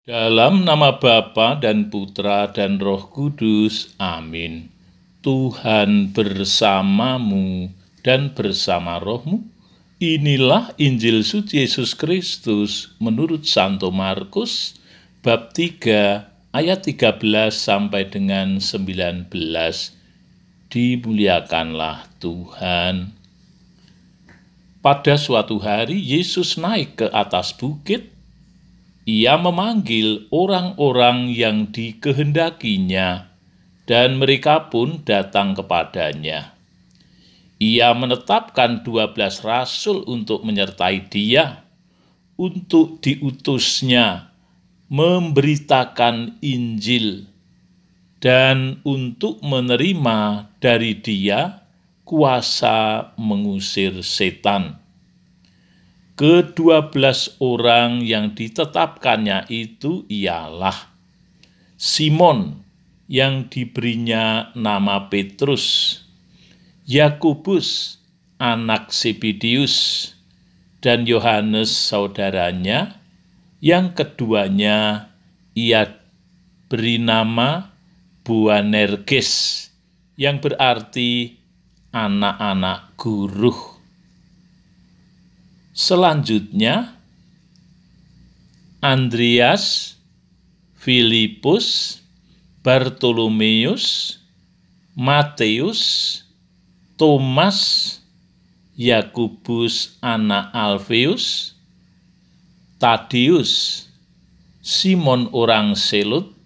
Dalam nama Bapa dan Putra dan Roh Kudus. Amin. Tuhan bersamamu dan bersama rohmu. Inilah Injil suci Yesus Kristus menurut Santo Markus bab 3 ayat 13 sampai dengan 19. Dimuliakanlah Tuhan. Pada suatu hari Yesus naik ke atas bukit. Ia memanggil orang-orang yang dikehendakinya, dan mereka pun datang kepadanya. Ia menetapkan 12 rasul untuk menyertai dia, untuk diutusnya memberitakan Injil, dan untuk menerima dari dia kuasa mengusir setan. Ke-12 orang yang ditetapkannya itu ialah Simon yang diberinya nama Petrus, Yakobus anak Zebedeus, dan Yohanes saudaranya, yang keduanya ia beri nama Boanerges, yang berarti anak-anak guru. Selanjutnya, Andreas, Filipus, Bartolomeus, Matius, Thomas, Yakobus anak Alfeus, Tadeus, Simon orang Selut,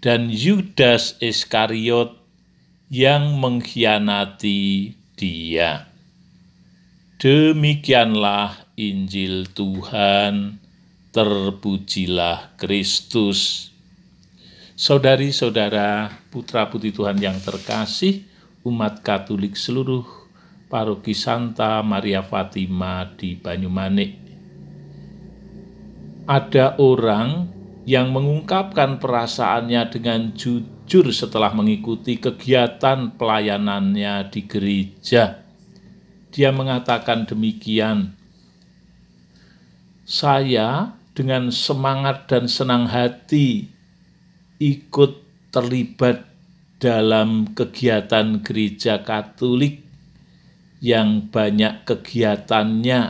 dan Yudas Iskariot yang mengkhianati dia. Demikianlah Injil Tuhan, terpujilah Kristus. Saudari-saudara, putra-putri Tuhan yang terkasih, umat Katolik seluruh Paroki Santa Maria Fatima di Banyumanik. Ada orang yang mengungkapkan perasaannya dengan jujur setelah mengikuti kegiatan pelayanannya di gereja. Dia mengatakan demikian, "Saya dengan semangat dan senang hati ikut terlibat dalam kegiatan gereja Katolik yang banyak kegiatannya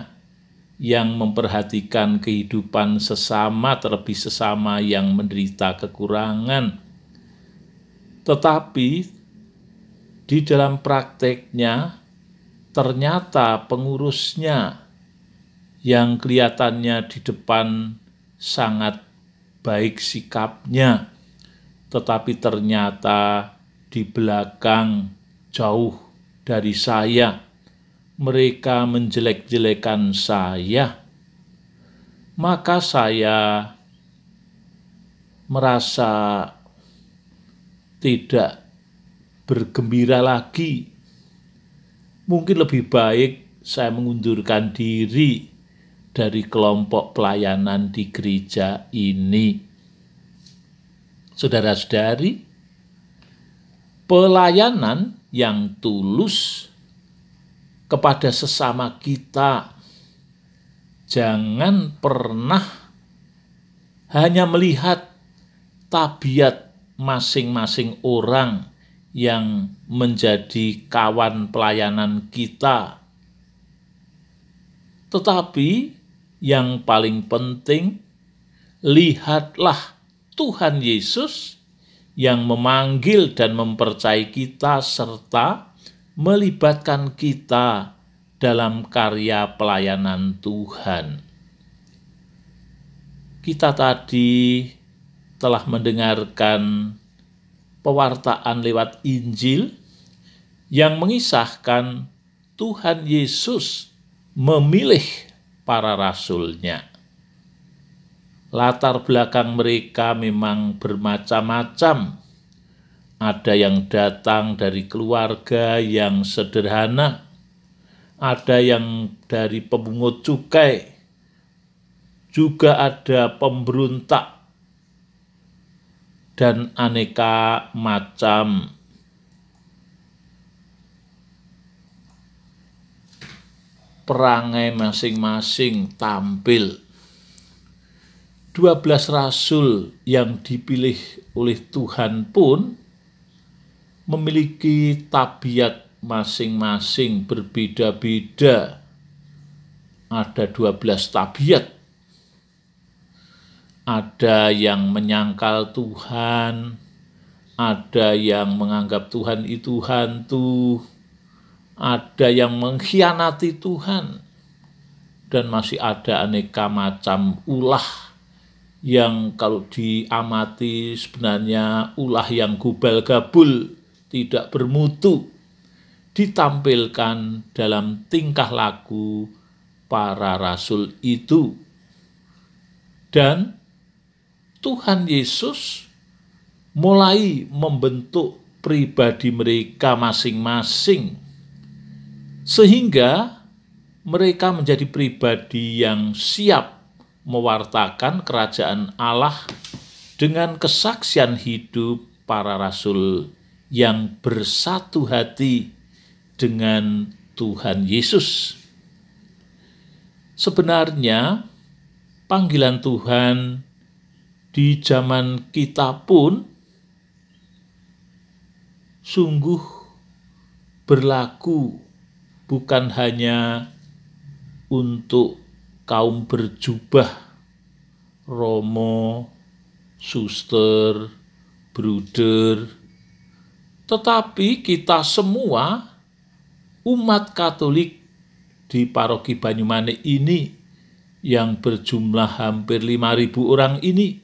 yang memperhatikan kehidupan sesama, terlebih sesama yang menderita kekurangan. Tetapi di dalam prakteknya ternyata pengurusnya yang kelihatannya di depan sangat baik sikapnya, tetapi ternyata di belakang jauh dari saya. Mereka menjelek-jelekan saya. Maka saya merasa tidak bergembira lagi. Mungkin lebih baik saya mengundurkan diri dari kelompok pelayanan di gereja ini." Saudara-saudari, pelayanan yang tulus kepada sesama kita jangan pernah hanya melihat tabiat masing-masing orang yang menjadi kawan pelayanan kita. Tetapi yang paling penting, lihatlah Tuhan Yesus yang memanggil dan mempercayai kita serta melibatkan kita dalam karya pelayanan Tuhan. Kita tadi telah mendengarkan pewartaan lewat Injil yang mengisahkan Tuhan Yesus memilih para rasul-Nya. Latar belakang mereka memang bermacam-macam. Ada yang datang dari keluarga yang sederhana, ada yang dari pemungut cukai, juga ada pemberontak, dan aneka macam. Perangai masing-masing tampil. 12 rasul yang dipilih oleh Tuhan pun memiliki tabiat masing-masing berbeda-beda. Ada 12 tabiat. Ada yang menyangkal Tuhan, ada yang menganggap Tuhan itu hantu, ada yang mengkhianati Tuhan, dan masih ada aneka macam ulah yang kalau diamati sebenarnya ulah yang gubal-gabul, tidak bermutu, ditampilkan dalam tingkah laku para rasul itu. Dan Tuhan Yesus mulai membentuk pribadi mereka masing-masing, sehingga mereka menjadi pribadi yang siap mewartakan kerajaan Allah dengan kesaksian hidup para rasul yang bersatu hati dengan Tuhan Yesus. Sebenarnya panggilan Tuhan di zaman kita pun sungguh berlaku bukan hanya untuk kaum berjubah, romo, suster, bruder, tetapi kita semua umat Katolik di paroki Banyumane ini yang berjumlah hampir 5.000 orang ini,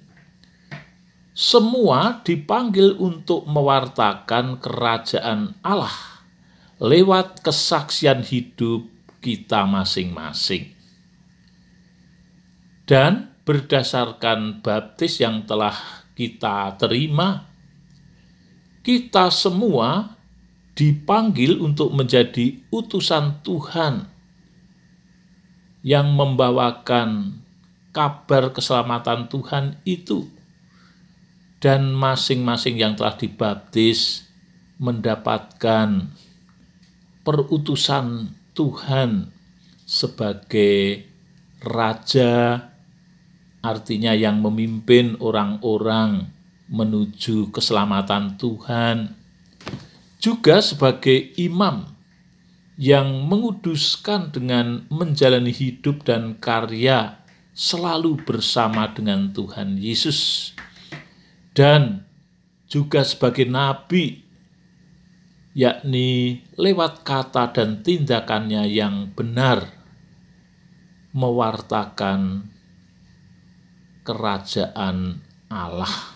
semua dipanggil untuk mewartakan kerajaan Allah lewat kesaksian hidup kita masing-masing. Dan berdasarkan baptis yang telah kita terima, kita semua dipanggil untuk menjadi utusan Tuhan yang membawakan kabar keselamatan Tuhan itu. Dan masing-masing yang telah dibaptis mendapatkan perutusan Tuhan sebagai raja, artinya yang memimpin orang-orang menuju keselamatan Tuhan, juga sebagai imam yang menguduskan dengan menjalani hidup dan karya selalu bersama dengan Tuhan Yesus, dan juga sebagai nabi, yakni lewat kata dan tindakannya yang benar mewartakan kerajaan Allah.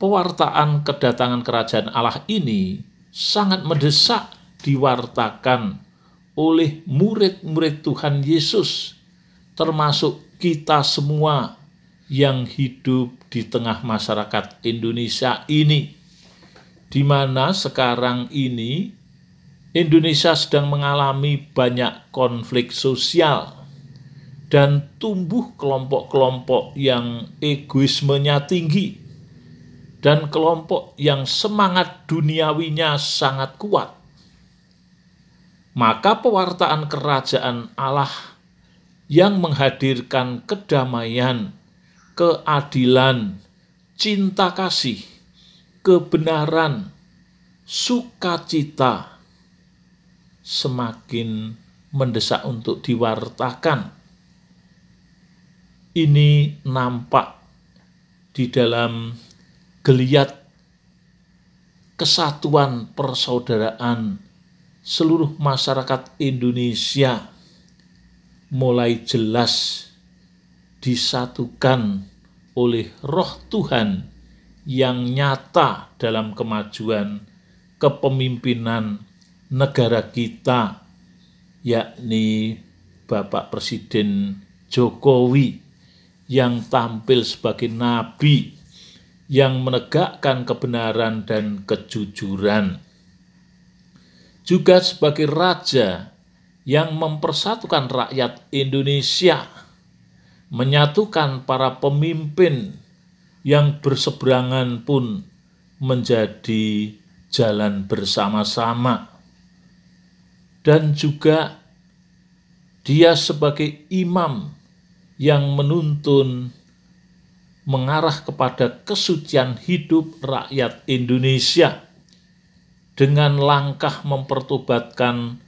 Pewartaan kedatangan kerajaan Allah ini sangat mendesak diwartakan oleh murid-murid Tuhan Yesus, termasuk kita semua yang hidup di tengah masyarakat Indonesia ini, di mana sekarang ini Indonesia sedang mengalami banyak konflik sosial dan tumbuh kelompok-kelompok yang egoismenya tinggi dan kelompok yang semangat duniawinya sangat kuat. Maka pewartaan kerajaan Allah yang menghadirkan kedamaian, keadilan, cinta kasih, kebenaran, sukacita semakin mendesak untuk diwartakan. Ini nampak di dalam geliat kesatuan persaudaraan seluruh masyarakat Indonesia mulai jelas disatukan oleh Roh Tuhan yang nyata dalam kemajuan kepemimpinan negara kita, yakni Bapak Presiden Jokowi yang tampil sebagai nabi yang menegakkan kebenaran dan kejujuran, juga sebagai raja yang mempersatukan rakyat Indonesia, menyatukan para pemimpin yang berseberangan pun menjadi jalan bersama-sama, dan juga dia sebagai imam yang menuntun mengarah kepada kesucian hidup rakyat Indonesia dengan langkah mempertobatkan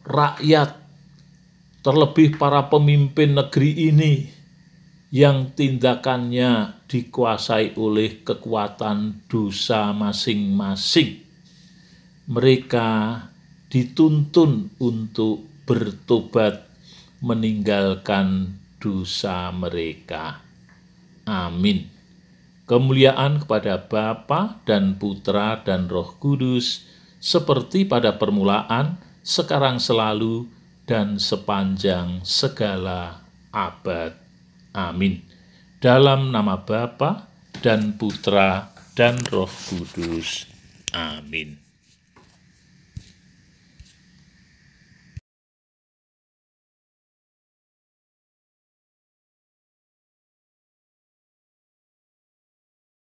rakyat, terlebih para pemimpin negeri ini yang tindakannya dikuasai oleh kekuatan dosa masing-masing. Mereka dituntun untuk bertobat meninggalkan dosa mereka. Amin. Kemuliaan kepada Bapa dan Putra dan Roh Kudus, seperti pada permulaan, sekarang selalu, dan sepanjang segala abad. Amin. Dalam nama Bapa dan Putra dan Roh Kudus. Amin.